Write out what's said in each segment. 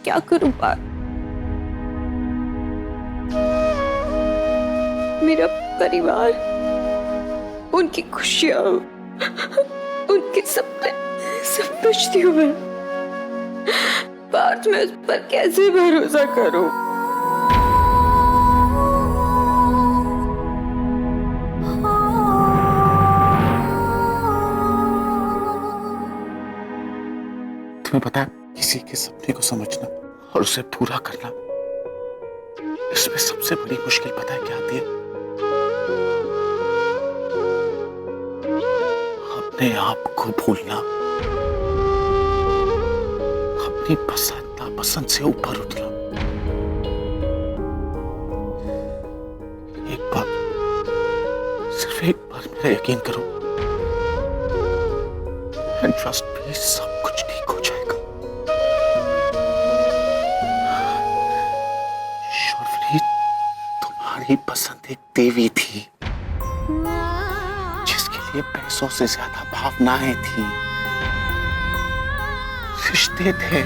क्या करूं पार? मेरा परिवार, उनकी खुशियां, उनके सपने सब बचती हूँ मैं। पार्थ, मैं उस पर कैसे भरोसा करूं? तुम्हें पता है, किसी के सपने को समझना और उसे पूरा करना, इसमें सबसे बड़ी मुश्किल पता है क्या आती है? अपने आप को भूलना, अपनी पसंद नापसंद से ऊपर उठना। एक बार, सिर्फ एक बार मेरा यकीन करो, एंड ट्रस्ट मी, सब कुछ ठीक हो जाएगा। शर्वरी, तुम्हारी पसंद एक देवी थी, जिसके लिए पैसों से ज्यादा भावनाएं थी, रिश्ते थे,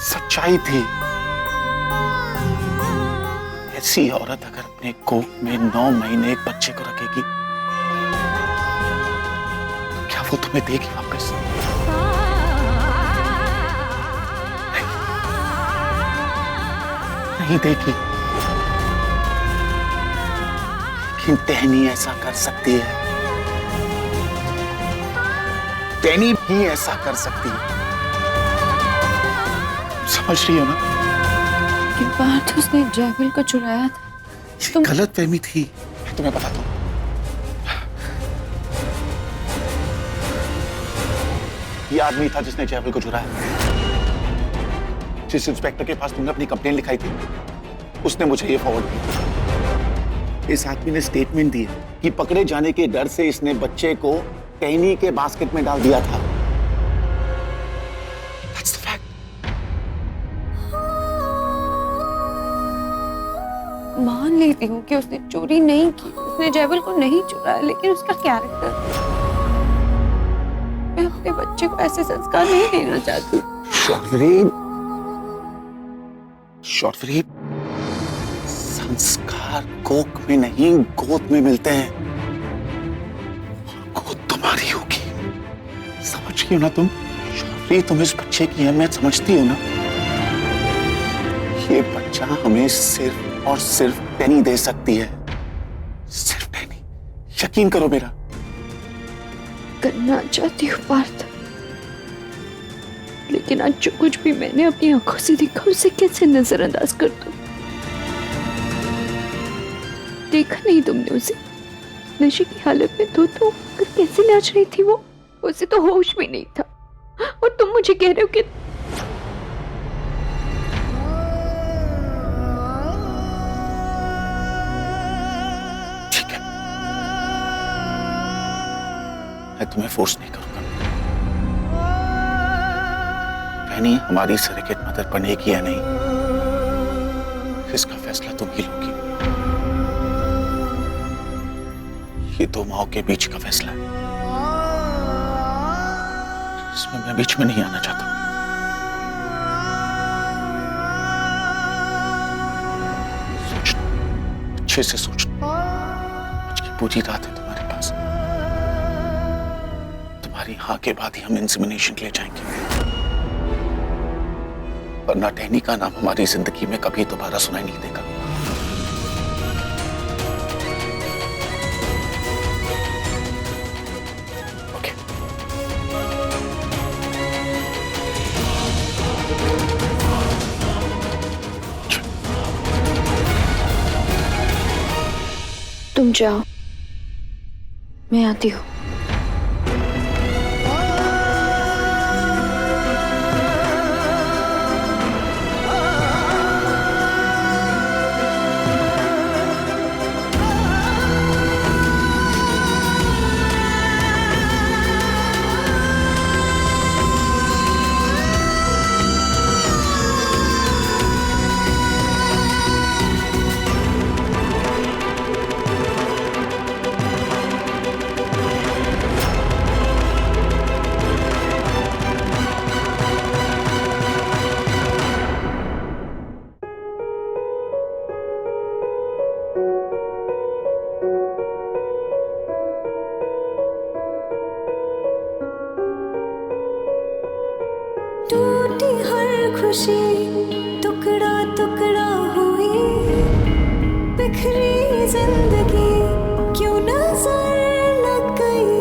सच्चाई थी। ऐसी औरत अगर अपने कोख में 9 महीने एक बच्चे को रखेगी, तो क्या वो तुम्हें देगी वापस? नहीं देगी। लेकिन टहनी ऐसा कर सकती है, टहनी भी ऐसा कर सकती है। समझ रही हो ना? कि पार्थ, उसने जयविल को चुराया था। तुम गलत फहमी थी, मैं तुम्हें बताता हूं। ये आदमी था जिसने जयविल को चुराया। जिस इंस्पेक्टर के पास तुमने अपनी कंप्लेन लिखाई थी, उसने मुझे ये फॉरवर्ड किया। इस आदमी ने स्टेटमेंट दी कि पकड़े जाने के डर से इसने बच्चे को टहनी के बास्केट में डाल दिया था। That's the fact. मान लेती हूँ कि उसने चोरी नहीं की, उसने जयविल को नहीं चुराया, लेकिन उसका कैरेक्टर, मैं अपने बच्चे को ऐसे संस्कार नहीं देना चाहती। शॉर्टफ्री, संस्कार कोख में नहीं, गोद में मिलते हैं। और गोद तुम्हारी होगी। समझ रही हो ना तुम? शॉर्टफ्री, तुम इस बच्चे की अहमियत समझती हो ना? ये बच्चा हमें सिर्फ और सिर्फ टहनी दे सकती है, सिर्फ टहनी। यकीन करो मेरा। करना चाहती हूँ पार्थ, लेकिन आज जो कुछ भी मैंने अपनी आंखों से देखा, उसे कैसे नजरअंदाज कर दूं? देखा नहीं तुमने उसे? नशे की हालत में तो कैसे नाच रही थी वो? उसे तो होश भी नहीं था, और तुम मुझे कह रहे हो कि ठीक है, मैं तुम्हें फोर्स नहीं करूंगा। टहनी हमारी सरेकेट मदर बनेगी या नहीं, इसका फैसला तुम ही लोगी। ये दो माओ के बीच का फैसला है, इसमें मैं बीच में नहीं आना चाहता। सोचना, अच्छे से सोचना। आज की पूरी रात है तुम्हारे पास। तुम्हारी हाँ के बाद ही हम इंसेमिनेशन के लिए जाएंगे, वरना टहनी का नाम हमारी जिंदगी में कभी दोबारा सुनाई नहीं देगा। ओके। तुम जाओ, मैं आती हूँ। खुशी टुकड़ा टुकड़ा हुई, बिखरी जिंदगी क्यों नजर लग गई।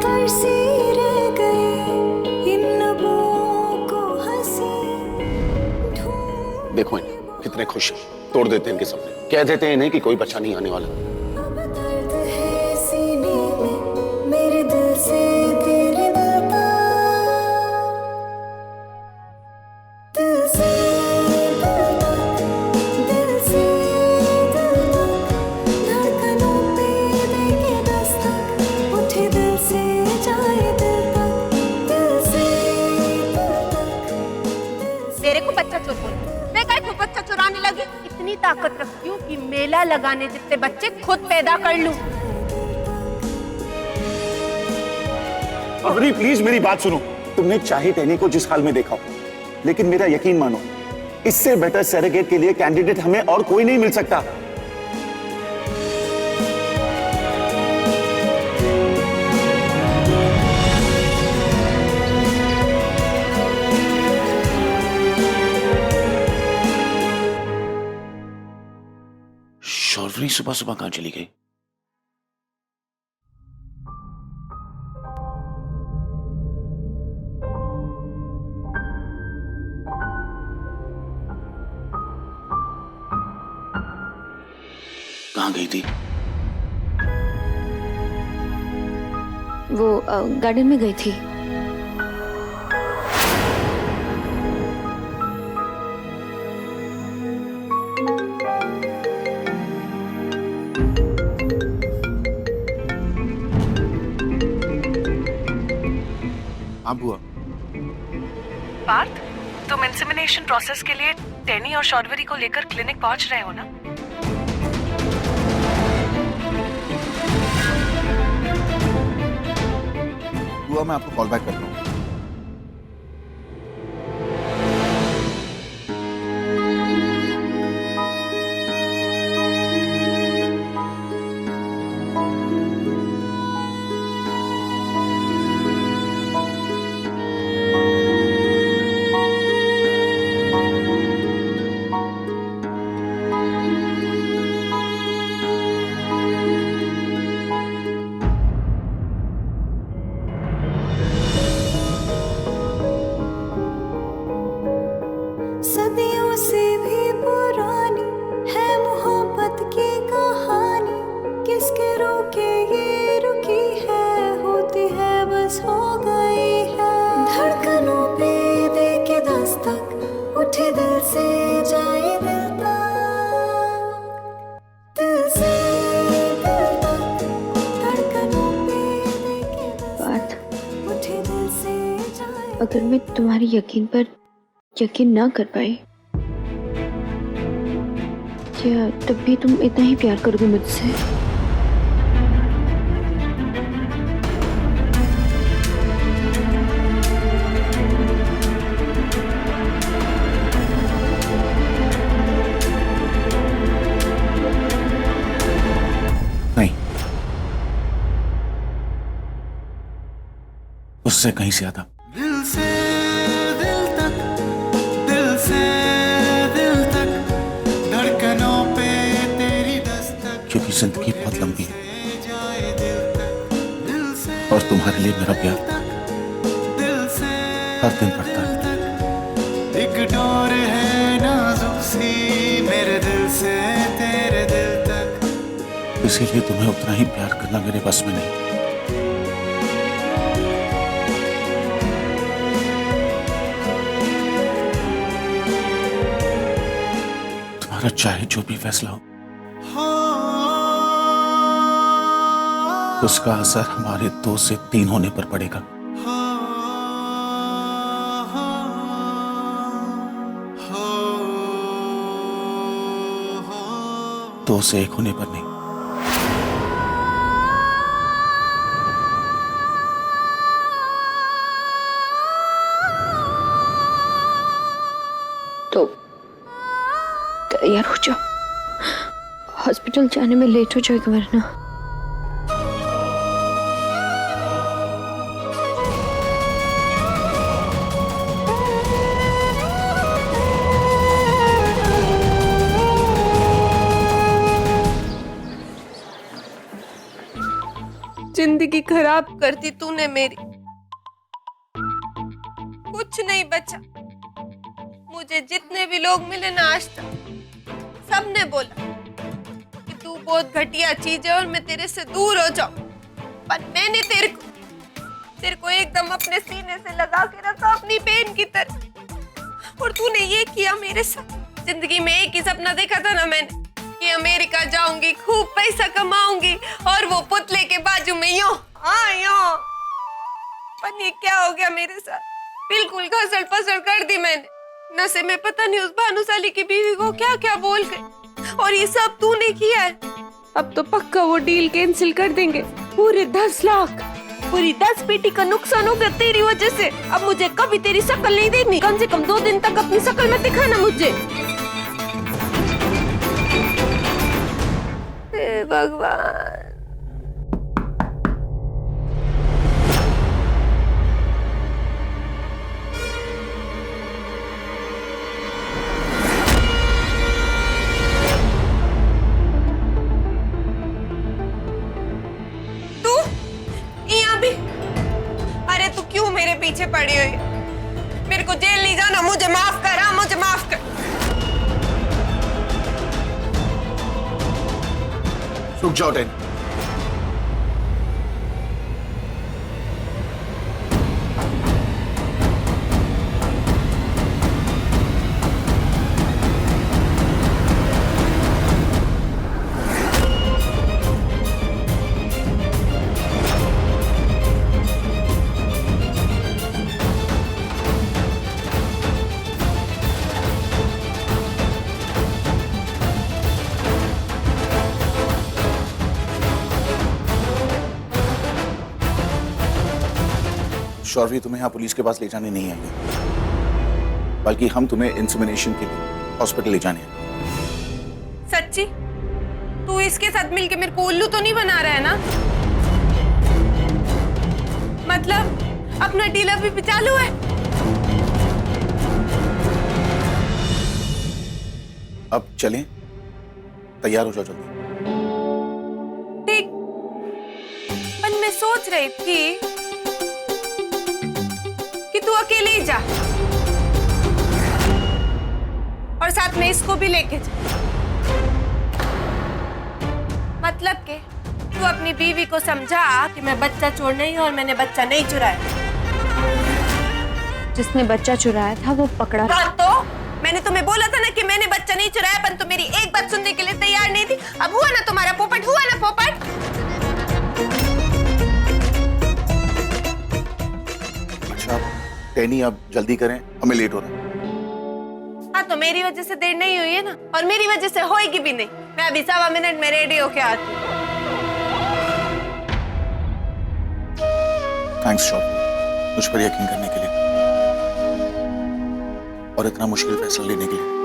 तरसी रह गई इन लबों को हंसी ढूंढ। देखो इन्हें कितने खुश हैं, तोड़ देते हैं इनके सपने, कह देते हैं इन्हें कि कोई बच्चा नहीं आने वाला। अब दर्द है सीने में मेरे दिल से तेरे दिल तक, दिल से दिल तक, दिल से दिल तक, धड़कनों पे देके दस्तक, उठे दिल से जाए दिल तक, दिल से दिल तक। तेरे को बच्चा चोर बोल, मैं काय को बच्चा चुराने लगी? इतनी ताकत रखती हूँ कि मेला लगाने जितने बच्चे खुद पैदा कर लूं। अवनी प्लीज मेरी बात सुनो। तुमने चाहे टैनी को जिस हाल में देखा हो, लेकिन मेरा यकीन मानो, इससे बेटर सरेगेट के लिए कैंडिडेट हमें और कोई नहीं मिल सकता। शौर्य सुबह सुबह कहां चली गई? कहां गई थी? वो गार्डन में गई थी। हाँ बुआ। पार्थ, तुम इंसेमिनेशन प्रोसेस के लिए टैनी और शौर्वरी को लेकर क्लिनिक पहुंच रहे हो ना? बुआ मैं आपको कॉल बैक करता हूँ। सदियों से भी पुरानी है मोहब्बत की कहानी, किसके रोके ये रुकी है, होती है बस हो गई है। धड़कनों पे दे के दस्तक, उठे दिल से जाए दिल तक, दिल से दिल तक, धड़कनों पे दे के बात दस्तक, उठे दिल से जाए। अगर मैं तुम्हारी यकीन पर यकीन ना कर पाई, क्या तब भी तुम इतना ही प्यार करोगे मुझसे? नहीं, उससे कहीं ज्यादा। दिल से दिल तक, दिल से दिल तक, धड़कनों पे तेरी दस्तक, क्योंकि जिंदगी बहुत लंबी है जाए दिल तक, दिल से और तुम्हारे लिए मेरा प्यार दिल से हर दिन बढ़ता है। तक। एक डोर है नाजुक सी मेरे दिल से तेरे दिल तक। इसीलिए तुम्हें उतना ही प्यार करना मेरे बस में नहीं। तुम्हारा चाहे जो भी फैसला हो, उसका असर हमारे 2 से 3 होने पर पड़ेगा। 2 से 1 होने पर नहीं। तो तैयार हो जाओ, हॉस्पिटल जाने में लेट हो जाएगा वरना। जिंदगी खराब करती तूने मेरी, कुछ नहीं बचा। मुझे जितने भी लोग मिले ना आज तक, सबने बोला कि तू बहुत घटिया चीज है और मैं तेरे से दूर हो जाऊं। पर मैंने तेरे को एकदम अपने सीने से लगा के रखा अपनी बहन की तरह, और तूने ये किया मेरे साथ। जिंदगी में एक ही सपना देखा था ना मैंने, कि अमेरिका जाऊंगी, खूब पैसा कमाऊंगी और वो पुतले के बाजू में यूं यूं। पर ये क्या हो गया मेरे साथ, बिल्कुल घसड़ पसड़ कर दी मैंने। नशे में पता नहीं उस भानुशाली की बीवी को क्या क्या बोल गए, और ये सब तूने किया है। अब तो पक्का वो डील कैंसिल कर देंगे। पूरे 10 लाख, पूरी 10 पेटी का नुकसान हो गया तेरी वजह से। अब मुझे कभी तेरी शक्ल नहीं देखनी, कम से कम 2 दिन तक अपनी शक्ल मत दिखाना मुझे। हे भगवान। तू यहाँ भी? अरे तू क्यों मेरे पीछे पड़ी हुई? मेरे को जेल नहीं जाना, मुझे माफ कर। हाँ, मुझे माफ कर। रुक जाओ डैनी। शौर्वी तुम्हें यहाँ पुलिस के पास ले जाने नहीं आएंगे, बल्कि हम तुम्हें इंसेमिनेशन के लिए हॉस्पिटल ले जाने हैं। सच्ची? तू इसके साथ मिलके मेरे को उल्लू तो नहीं बना रहा है ना? मतलब अपना डील अभी भी चालू है? अब चलें, तैयार हो जाओ जल्दी। ठीक, पर मैं सोच रही थी कि तू अकेले ही जा और साथ में इसको भी लेके जा। मतलब के तू अपनी बीवी को समझा कि मैं बच्चा चोर नहीं हूं और मैंने बच्चा नहीं चुराया। जिसने बच्चा चुराया था वो पकड़ा। हाँ, तो मैंने तुम्हें बोला था ना कि मैंने बच्चा नहीं चुराया, पर तुम मेरी एक बात सुनने के लिए तैयार नहीं थी। अब हुआ ना तुम्हारा पोपट, हुआ ना पोपट। अच्छा डैनी, अब जल्दी करें, हमें लेट हो रहा है। हाँ, तो मेरी वजह से देर नहीं हुई है ना, और मेरी वजह से होएगी भी नहीं। मैं अभी 1.25 मिनट में रेडी होके आती हूँ। थैंक्स शौर्वी, मुझ पर यकीन करने के लिए और इतना मुश्किल फैसला लेने के लिए।